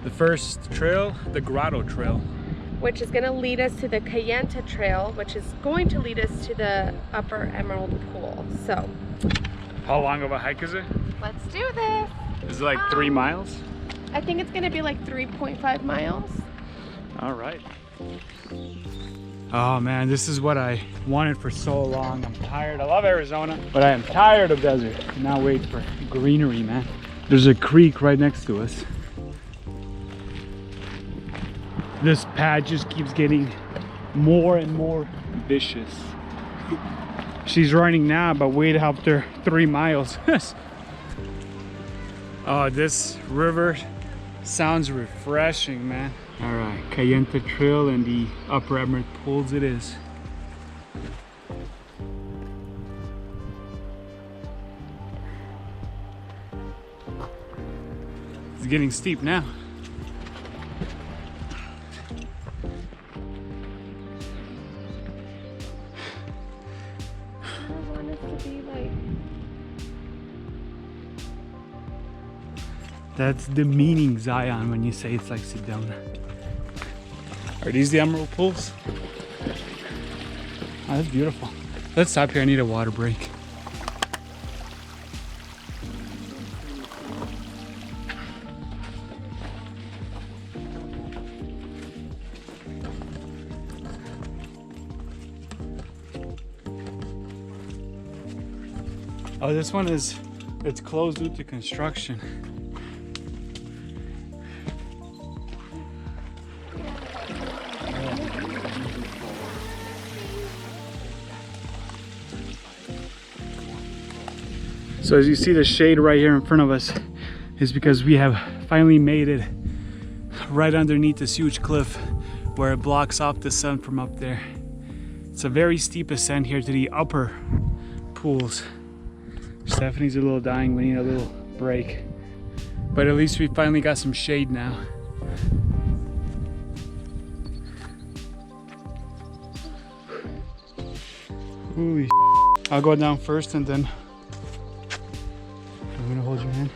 The first trail, the Grotto Trail, which is going to lead us to the Kayenta Trail, which is going to lead us to the Upper Emerald Pool. So, how long of a hike is it? Let's do this. Is it like 3 miles? I think it's going to be like 3.5 miles. All right. Oh man, this is what I wanted for so long. I'm tired. I love Arizona, but I am tired of desert. Now wait for greenery, man. There's a creek right next to us. This path just keeps getting more and more vicious. She's running now, but wait after 3 miles. Oh, this river sounds refreshing, man. All right, Kayenta Trail and the Upper Emerald Pools it is. It's getting steep now. That's the meaning, Zion, when you say it's like Sedona. Are these the Emerald Pools? Oh, that's beautiful. Let's stop here. I need a water break. Oh, this one it's closed due to construction. So as you see, the shade right here in front of us is because we have finally made it right underneath this huge cliff where it blocks off the sun from up there. It's a very steep ascent here to the upper pools. Stephanie's a little dying, we need a little break. But at least we finally got some shade now. Holy I'll go down first and then I'm gonna hold your hand.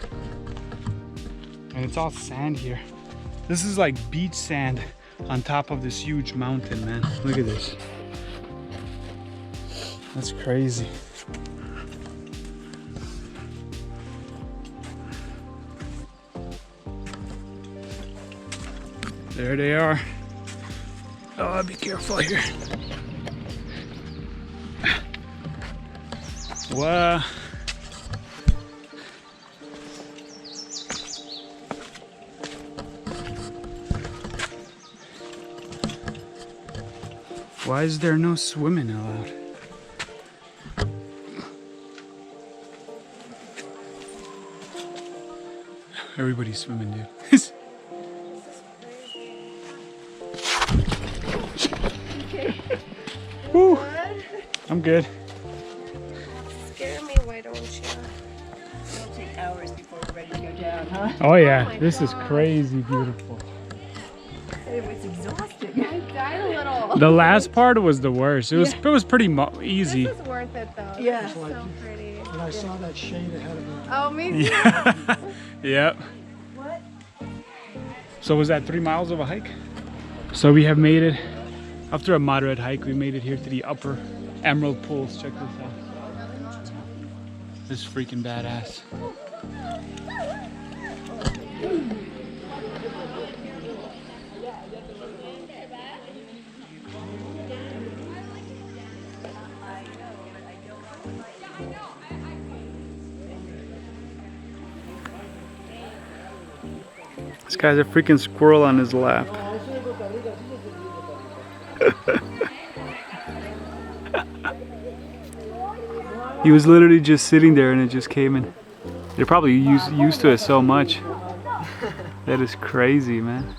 And it's all sand here. This is like beach sand on top of this huge mountain, man. Look at this. That's crazy. There they are. Oh, be careful here. Wow. Why is there no swimming allowed? Everybody's swimming, dude. Woo. I'm good. Scare me, why don't you? It'll take hours before we're ready to go down, huh? Oh yeah, Oh this is God. crazy beautiful. It was exhausting. I died a little. The last part was the worst. It was pretty easy. This is worth it though. Yeah. This is so pretty. When I saw that shade ahead of me. Oh, me too. Yeah. Yep. What? So was that 3 miles of a hike? So we have made it, after a moderate hike, we made it here to the Upper Emerald Pools. Check this out. This is freaking badass. This guy's a freaking squirrel on his lap. He was literally just sitting there and it just came in. They're probably used to it so much. That is crazy, man.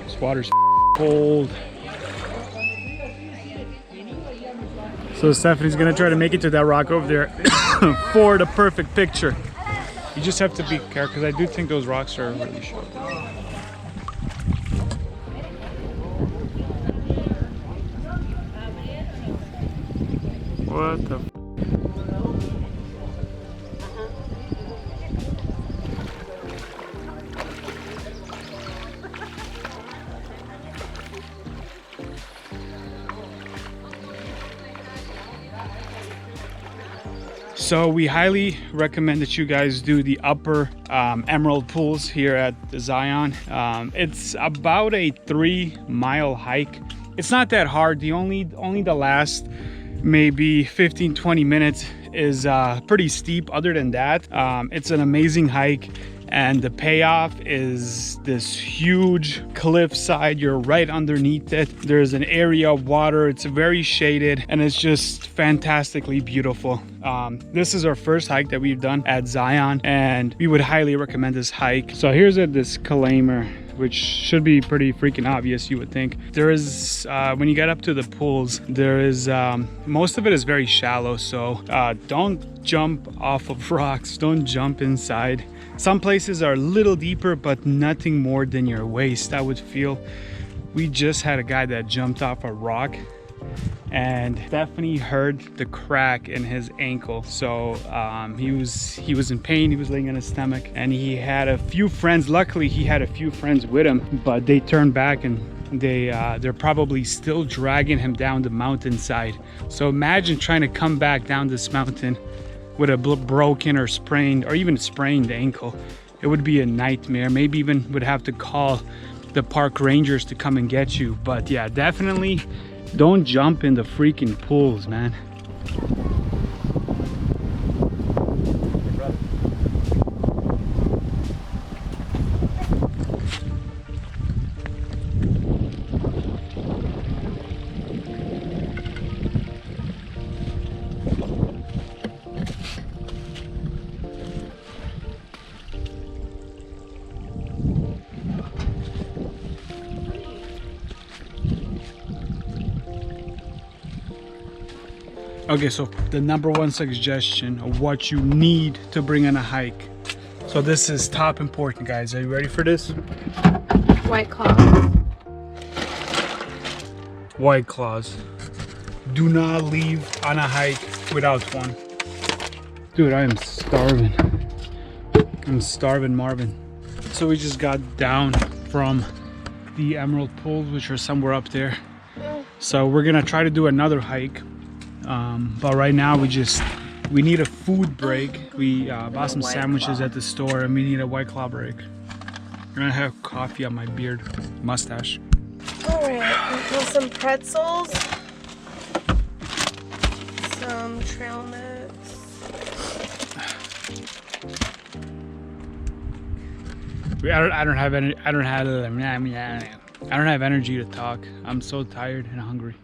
This water's cold. So Stephanie's gonna try to make it to that rock over there for the perfect picture. You just have to be careful because I do think those rocks are really sharp. What the? So we highly recommend that you guys do the upper emerald pools here at the Zion. It's about a 3-mile hike. It's not that hard. Only the last maybe 15-20 minutes is pretty steep. Other than that, it's an amazing hike. And the payoff is this huge cliffside. You're right underneath it. There's an area of water. It's very shaded and it's just fantastically beautiful. This is our first hike that we've done at Zion and we would highly recommend this hike. So here's a disclaimer, which should be pretty freaking obvious, you would think. There is, when you get up to the pools, there is, most of it is very shallow. So don't jump off of rocks. Don't jump inside. Some places are a little deeper, but nothing more than your waist, I would feel. We just had a guy that jumped off a rock and definitely heard the crack in his ankle. So he was in pain. He was laying on his stomach and he had a few friends. Luckily, he had a few friends with him, but they turned back and they're probably still dragging him down the mountainside. So imagine trying to come back down this mountain with a broken or sprained or even sprained ankle. It would be a nightmare. Maybe even would have to call the park rangers to come and get you. But yeah, definitely don't jump in the freaking pools, man. Okay, so the #1 suggestion of what you need to bring on a hike. So this is top important, guys. Are you ready for this? White Claws. White Claws. Do not leave on a hike without one. Dude, I am starving. I'm starving, Marvin. So we just got down from the Emerald Pools, which are somewhere up there. So we're gonna try to do another hike. But right now we need a food break. We bought some sandwiches at the store and we need a White Claw break. I'm gonna have coffee on my beard, mustache. All right, we'll some pretzels, some trail mix. I don't have energy to talk. I'm so tired and hungry.